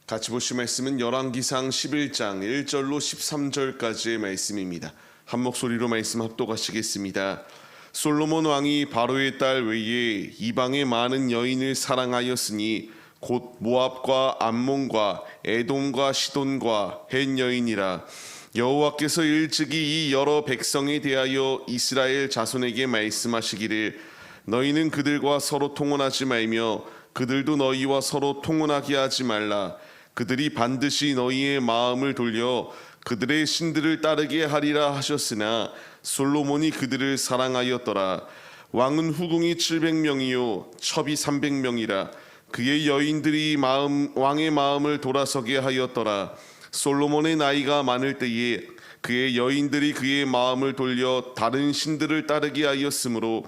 같이 보실 말씀은 열왕기상 11장 1절로 13절까지의 말씀입니다. 한 목소리로 말씀 합독하시겠습니다. 솔로몬 왕이 바로의 딸 외에 이방의 많은 여인을 사랑하였으니 곧 모압과 암몬과 에돔과 시돈과 헷 여인이라. 여호와께서 일찍이 이 여러 백성에 대하여 이스라엘 자손에게 말씀하시기를 너희는 그들과 서로 통혼하지 말며 그들도 너희와 서로 통혼하게 하지 말라. 그들이 반드시 너희의 마음을 돌려 그들의 신들을 따르게 하리라 하셨으나 솔로몬이 그들을 사랑하였더라. 왕은 후궁이 700명이요 첩이 300명이라. 그의 여인들이 왕의 마음을 돌아서게 하였더라. 솔로몬의 나이가 많을 때에 그의 여인들이 그의 마음을 돌려 다른 신들을 따르게 하였으므로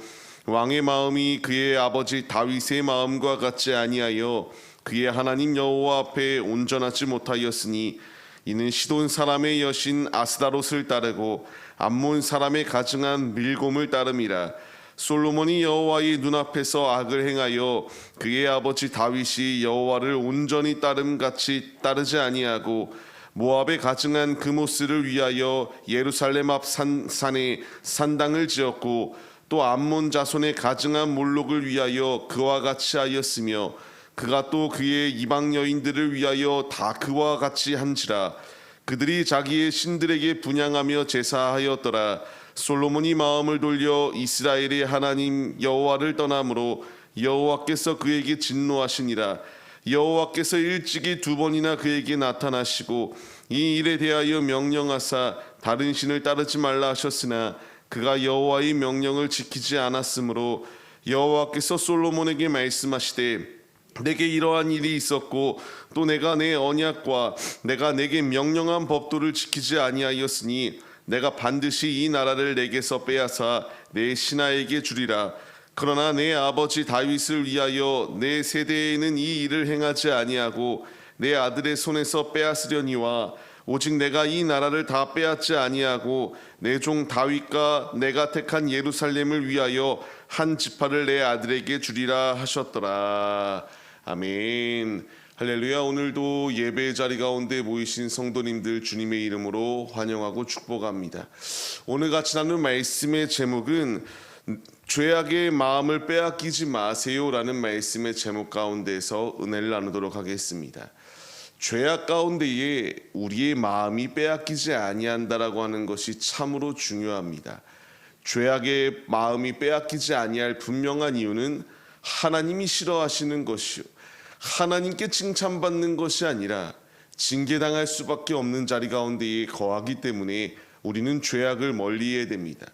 왕의 마음이 그의 아버지 다윗의 마음과 같지 아니하여 그의 하나님 여호와 앞에 온전하지 못하였으니 이는 시돈 사람의 여신 아스다롯을 따르고 암몬 사람의 가증한 밀곰을 따름이라. 솔로몬이 여호와의 눈앞에서 악을 행하여 그의 아버지 다윗이 여호와를 온전히 따름같이 따르지 아니하고 모압에 가증한 그모스를 위하여 예루살렘 앞 산에 산당을 지었고 또 암몬 자손의 가증한 몰록을 위하여 그와 같이 하였으며 그가 또 그의 이방 여인들을 위하여 다 그와 같이 한지라. 그들이 자기의 신들에게 분향하며 제사하였더라. 솔로몬이 마음을 돌려 이스라엘의 하나님 여호와를 떠나므로 여호와께서 그에게 진노하시니라. 여호와께서 일찍이 2번이나 그에게 나타나시고 이 일에 대하여 명령하사 다른 신을 따르지 말라 하셨으나 그가 여호와의 명령을 지키지 않았으므로 여호와께서 솔로몬에게 말씀하시되 내게 이러한 일이 있었고 또 내가 내 언약과 내가 내게 명령한 법도를 지키지 아니하였으니 내가 반드시 이 나라를 내게서 빼앗아 내 신하에게 주리라. 그러나 내 아버지 다윗을 위하여 내 세대에는 이 일을 행하지 아니하고 내 아들의 손에서 빼앗으려니와 오직 내가 이 나라를 다 빼앗지 아니하고 내 종 다윗과 내가 택한 예루살렘을 위하여 한 지파를 내 아들에게 주리라 하셨더라. 아멘. 할렐루야. 오늘도 예배 자리 가운데 모이신 성도님들 주님의 이름으로 환영하고 축복합니다. 오늘 같이 나눈 말씀의 제목은 죄악의 마음을 빼앗기지 마세요라는 말씀의 제목 가운데서 은혜를 나누도록 하겠습니다. 죄악 가운데에 우리의 마음이 빼앗기지 아니한다라고 하는 것이 참으로 중요합니다. 죄악의 마음이 빼앗기지 아니할 분명한 이유는 하나님이 싫어하시는 것이요 하나님께 칭찬받는 것이 아니라 징계당할 수밖에 없는 자리 가운데에 거하기 때문에 우리는 죄악을 멀리해야 됩니다.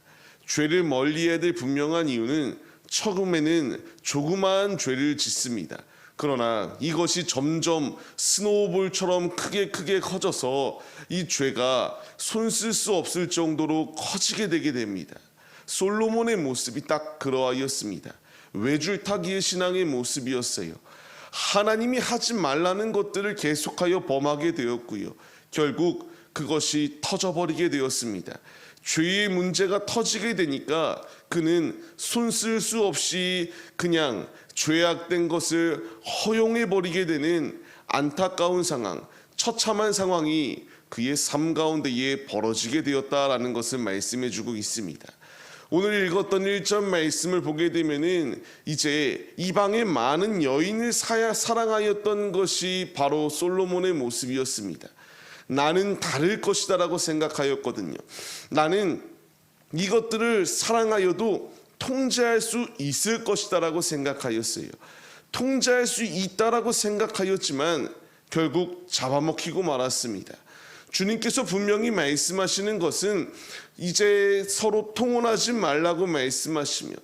죄를 멀리해야 될 분명한 이유는 처음에는 조그마한 죄를 짓습니다. 그러나 이것이 점점 스노우볼처럼 크게 커져서 이 죄가 손 쓸 수 없을 정도로 커지게 되게 됩니다. 솔로몬의 모습이 딱 그러하였습니다. 외줄타기의 신앙의 모습이었어요. 하나님이 하지 말라는 것들을 계속하여 범하게 되었고요. 결국 그것이 터져버리게 되었습니다. 죄의 문제가 터지게 되니까 그는 손 쓸 수 없이 그냥 죄악된 것을 허용해버리게 되는 안타까운 상황, 처참한 상황이 그의 삶 가운데에 벌어지게 되었다라는 것을 말씀해주고 있습니다. 오늘 읽었던 1절 말씀을 보게 되면은 이제 이방의 많은 여인을 사랑하였던 것이 바로 솔로몬의 모습이었습니다. 나는 다를 것이다 라고 생각하였거든요. 나는 이것들을 사랑하여도 통제할 수 있을 것이다 라고 생각하였어요. 통제할 수 있다라고 생각하였지만 결국 잡아먹히고 말았습니다. 주님께서 분명히 말씀하시는 것은 이제 서로 통혼하지 말라고 말씀하시며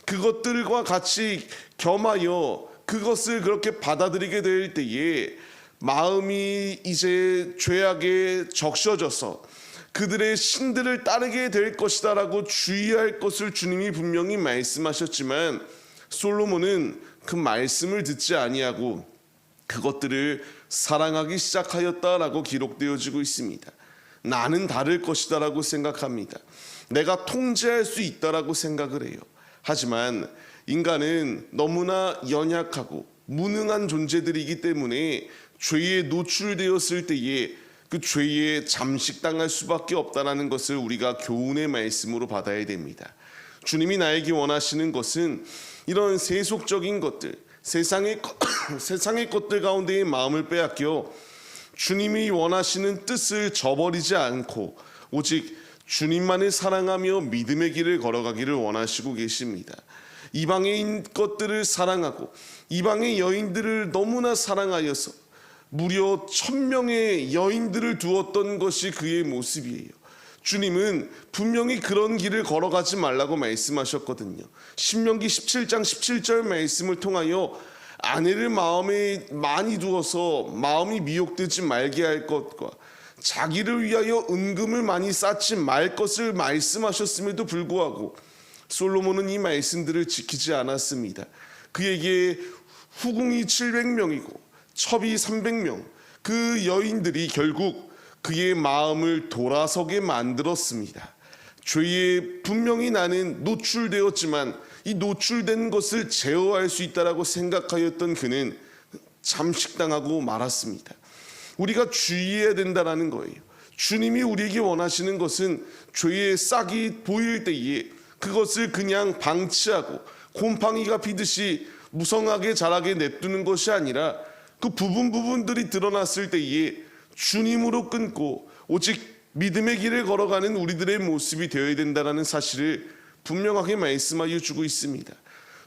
그것들과 같이 겸하여 그것을 그렇게 받아들이게 될 때에 마음이 이제 죄악에 적셔져서 그들의 신들을 따르게 될 것이다 라고 주의할 것을 주님이 분명히 말씀하셨지만 솔로몬은 그 말씀을 듣지 아니하고 그것들을 사랑하기 시작하였다라고 기록되어지고 있습니다. 나는 다를 것이다 라고 생각합니다. 내가 통제할 수 있다라고 생각을 해요. 하지만 인간은 너무나 연약하고 무능한 존재들이기 때문에 죄에 노출되었을 때에 그 죄에 잠식당할 수밖에 없다는 것을 우리가 교훈의 말씀으로 받아야 됩니다. 주님이 나에게 원하시는 것은 이런 세속적인 것들, 세상의 것들 가운데의 마음을 빼앗겨 주님이 원하시는 뜻을 저버리지 않고 오직 주님만을 사랑하며 믿음의 길을 걸어가기를 원하시고 계십니다. 이방의 것들을 사랑하고 이방의 여인들을 너무나 사랑하여서 무려 1000명의 여인들을 두었던 것이 그의 모습이에요. 주님은 분명히 그런 길을 걸어가지 말라고 말씀하셨거든요. 신명기 17장 17절 말씀을 통하여 아내를 마음에 많이 두어서 마음이 미혹되지 말게 할 것과 자기를 위하여 은금을 많이 쌓지 말 것을 말씀하셨음에도 불구하고 솔로몬은 이 말씀들을 지키지 않았습니다. 그에게 후궁이 700명이고 첩이 300명, 그 여인들이 결국 그의 마음을 돌아서게 만들었습니다. 죄에 분명히 나는 노출되었지만 이 노출된 것을 제어할 수 있다라고 생각하였던 그는 잠식당하고 말았습니다. 우리가 주의해야 된다는 거예요. 주님이 우리에게 원하시는 것은 죄의 싹이 보일 때에 그것을 그냥 방치하고 곰팡이가 피듯이 무성하게 자라게 냅두는 것이 아니라 그 부분들이 드러났을 때에 주님으로 끊고 오직 믿음의 길을 걸어가는 우리들의 모습이 되어야 된다는 사실을 분명하게 말씀하여 주고 있습니다.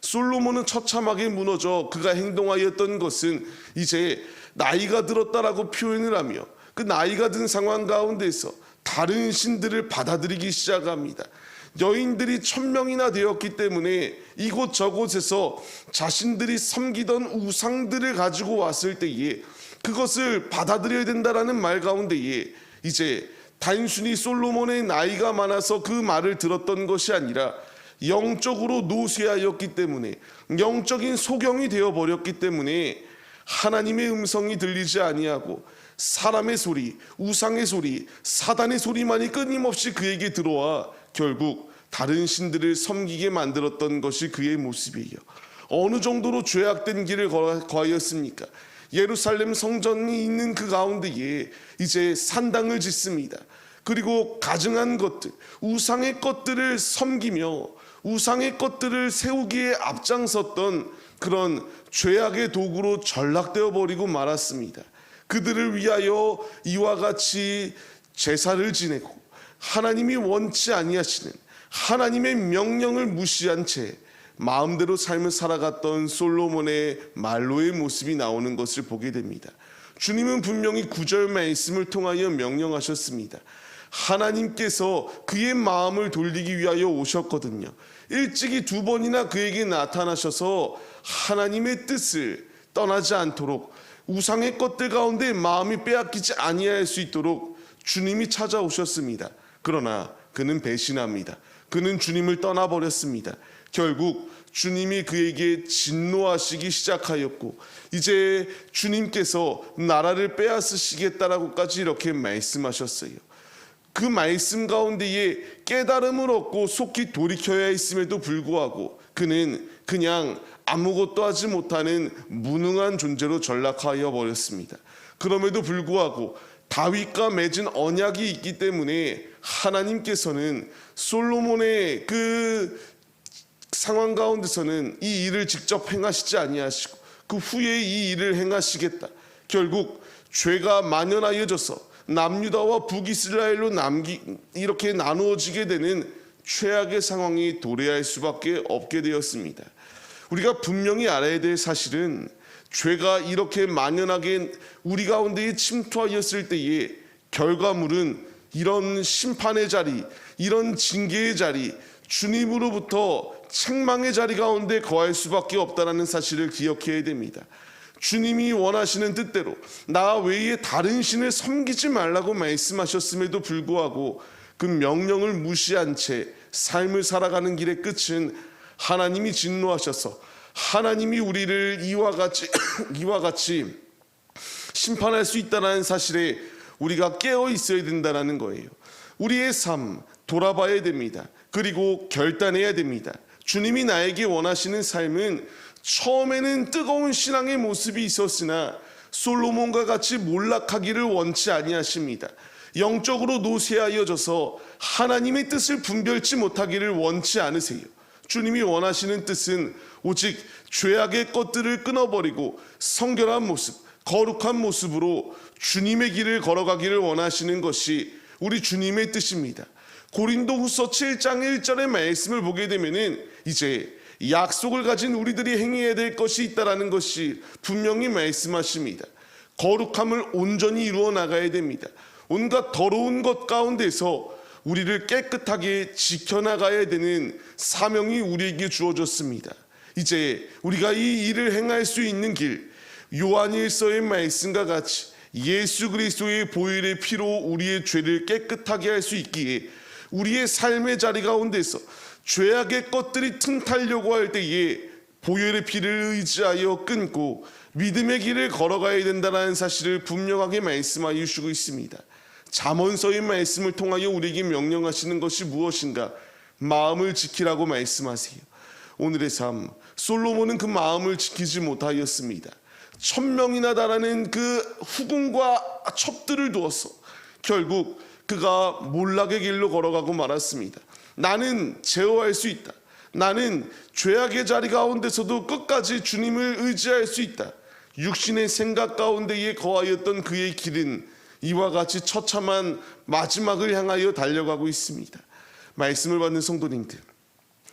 솔로몬은 처참하게 무너져 그가 행동하였던 것은 이제 나이가 들었다라고 표현을 하며 그 나이가 든 상황 가운데서 다른 신들을 받아들이기 시작합니다. 여인들이 1000명이나 되었기 때문에 이곳저곳에서 자신들이 섬기던 우상들을 가지고 왔을 때에 그것을 받아들여야 된다라는 말 가운데에 이제 단순히 솔로몬의 나이가 많아서 그 말을 들었던 것이 아니라 영적으로 노쇠하였기 때문에 영적인 소경이 되어버렸기 때문에 하나님의 음성이 들리지 아니하고 사람의 소리, 우상의 소리, 사단의 소리만이 끊임없이 그에게 들어와 결국 다른 신들을 섬기게 만들었던 것이 그의 모습이에요. 어느 정도로 죄악된 길을 거하였습니까? 예루살렘 성전이 있는 그 가운데에 이제 산당을 짓습니다. 그리고 가증한 것들, 우상의 것들을 섬기며 우상의 것들을 세우기에 앞장섰던 그런 죄악의 도구로 전락되어 버리고 말았습니다. 그들을 위하여 이와 같이 제사를 지내고 하나님이 원치 아니하시는 하나님의 명령을 무시한 채 마음대로 삶을 살아갔던 솔로몬의 말로의 모습이 나오는 것을 보게 됩니다. 주님은 분명히 9절 말씀을 통하여 명령하셨습니다. 하나님께서 그의 마음을 돌리기 위하여 오셨거든요. 일찍이 2번이나 그에게 나타나셔서 하나님의 뜻을 떠나지 않도록 우상의 것들 가운데 마음이 빼앗기지 아니할 수 있도록 주님이 찾아오셨습니다. 그러나 그는 배신합니다. 그는 주님을 떠나버렸습니다. 결국 주님이 그에게 진노하시기 시작하였고 이제 주님께서 나라를 빼앗으시겠다라고까지 이렇게 말씀하셨어요. 그 말씀 가운데에 깨달음을 얻고 속히 돌이켜야 했음에도 불구하고 그는 그냥 아무것도 하지 못하는 무능한 존재로 전락하여 버렸습니다. 그럼에도 불구하고 다윗과 맺은 언약이 있기 때문에 하나님께서는 솔로몬의 그 상황 가운데서는 이 일을 직접 행하시지 아니하시고 그 후에 이 일을 행하시겠다. 결국 죄가 만연하여져서 남유다와 북이스라엘로 이렇게 나누어지게 되는 최악의 상황이 도래할 수밖에 없게 되었습니다. 우리가 분명히 알아야 될 사실은 죄가 이렇게 만연하게 우리 가운데에 침투하였을 때의 결과물은 이런 심판의 자리, 이런 징계의 자리, 주님으로부터 책망의 자리 가운데 거할 수밖에 없다는 사실을 기억해야 됩니다. 주님이 원하시는 뜻대로 나 외에 다른 신을 섬기지 말라고 말씀하셨음에도 불구하고 그 명령을 무시한 채 삶을 살아가는 길의 끝은 하나님이 진노하셔서 하나님이 우리를 이와 같이 심판할 수 있다는 사실에 우리가 깨어 있어야 된다는 거예요. 우리의 삶 돌아봐야 됩니다. 그리고 결단해야 됩니다. 주님이 나에게 원하시는 삶은 처음에는 뜨거운 신앙의 모습이 있었으나 솔로몬과 같이 몰락하기를 원치 아니하십니다. 영적으로 노쇠하여져서 하나님의 뜻을 분별치 못하기를 원치 않으세요. 주님이 원하시는 뜻은 오직 죄악의 것들을 끊어버리고 성결한 모습, 거룩한 모습으로 주님의 길을 걸어가기를 원하시는 것이 우리 주님의 뜻입니다. 고린도후서 7장 1절의 말씀을 보게 되면은 이제 약속을 가진 우리들이 행해야 될 것이 있다라는 것이 분명히 말씀하십니다. 거룩함을 온전히 이루어 나가야 됩니다. 온갖 더러운 것 가운데서 우리를 깨끗하게 지켜나가야 되는 사명이 우리에게 주어졌습니다. 이제 우리가 이 일을 행할 수 있는 길, 요한일서의 말씀과 같이 예수 그리스도의 보혈의 피로 우리의 죄를 깨끗하게 할 수 있기에 우리의 삶의 자리 가운데서 죄악의 것들이 틈타려고 할 때에 보혈의 피를 의지하여 끊고 믿음의 길을 걸어가야 된다는 사실을 분명하게 말씀하여 주시고 있습니다. 잠언서의 말씀을 통하여 우리에게 명령하시는 것이 무엇인가? 마음을 지키라고 말씀하세요. 오늘의 삶, 솔로몬은 그 마음을 지키지 못하였습니다. 1000명이나 달하는 그 후궁과 첩들을 두어서 결국 그가 몰락의 길로 걸어가고 말았습니다. 나는 제어할 수 있다. 나는 죄악의 자리 가운데서도 끝까지 주님을 의지할 수 있다. 육신의 생각 가운데에 거하였던 그의 길은 이와 같이 처참한 마지막을 향하여 달려가고 있습니다. 말씀을 받는 성도님들,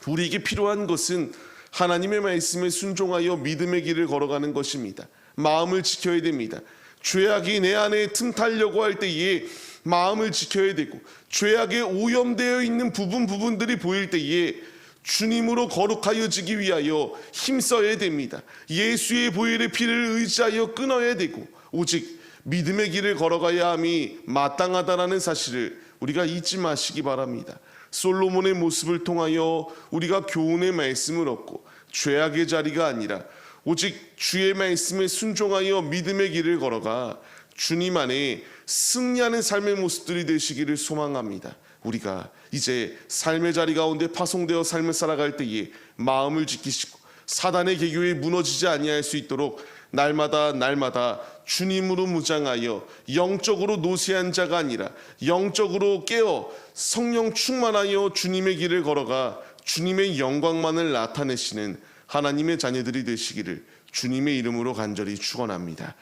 우리에게 필요한 것은 하나님의 말씀에 순종하여 믿음의 길을 걸어가는 것입니다. 마음을 지켜야 됩니다. 죄악이 내 안에 틈타려고 할 때에 마음을 지켜야 되고, 죄악에 오염되어 있는 부분들이 보일 때에 주님으로 거룩하여지기 위하여 힘써야 됩니다. 예수의 보혈의 피를 의지하여 끊어야 되고, 오직 믿음의 길을 걸어가야 함이 마땅하다라는 사실을 우리가 잊지 마시기 바랍니다. 솔로몬의 모습을 통하여 우리가 교훈의 말씀을 얻고 죄악의 자리가 아니라 오직 주의 말씀에 순종하여 믿음의 길을 걸어가 주님 안에 승리하는 삶의 모습들이 되시기를 소망합니다. 우리가 이제 삶의 자리 가운데 파송되어 삶을 살아갈 때에 마음을 지키시고 사단의 계교에 무너지지 아니할 수 있도록 날마다 주님으로 무장하여 영적으로 노쇠한 자가 아니라 영적으로 깨어 성령 충만하여 주님의 길을 걸어가 주님의 영광만을 나타내시는 하나님의 자녀들이 되시기를 주님의 이름으로 간절히 축원합니다.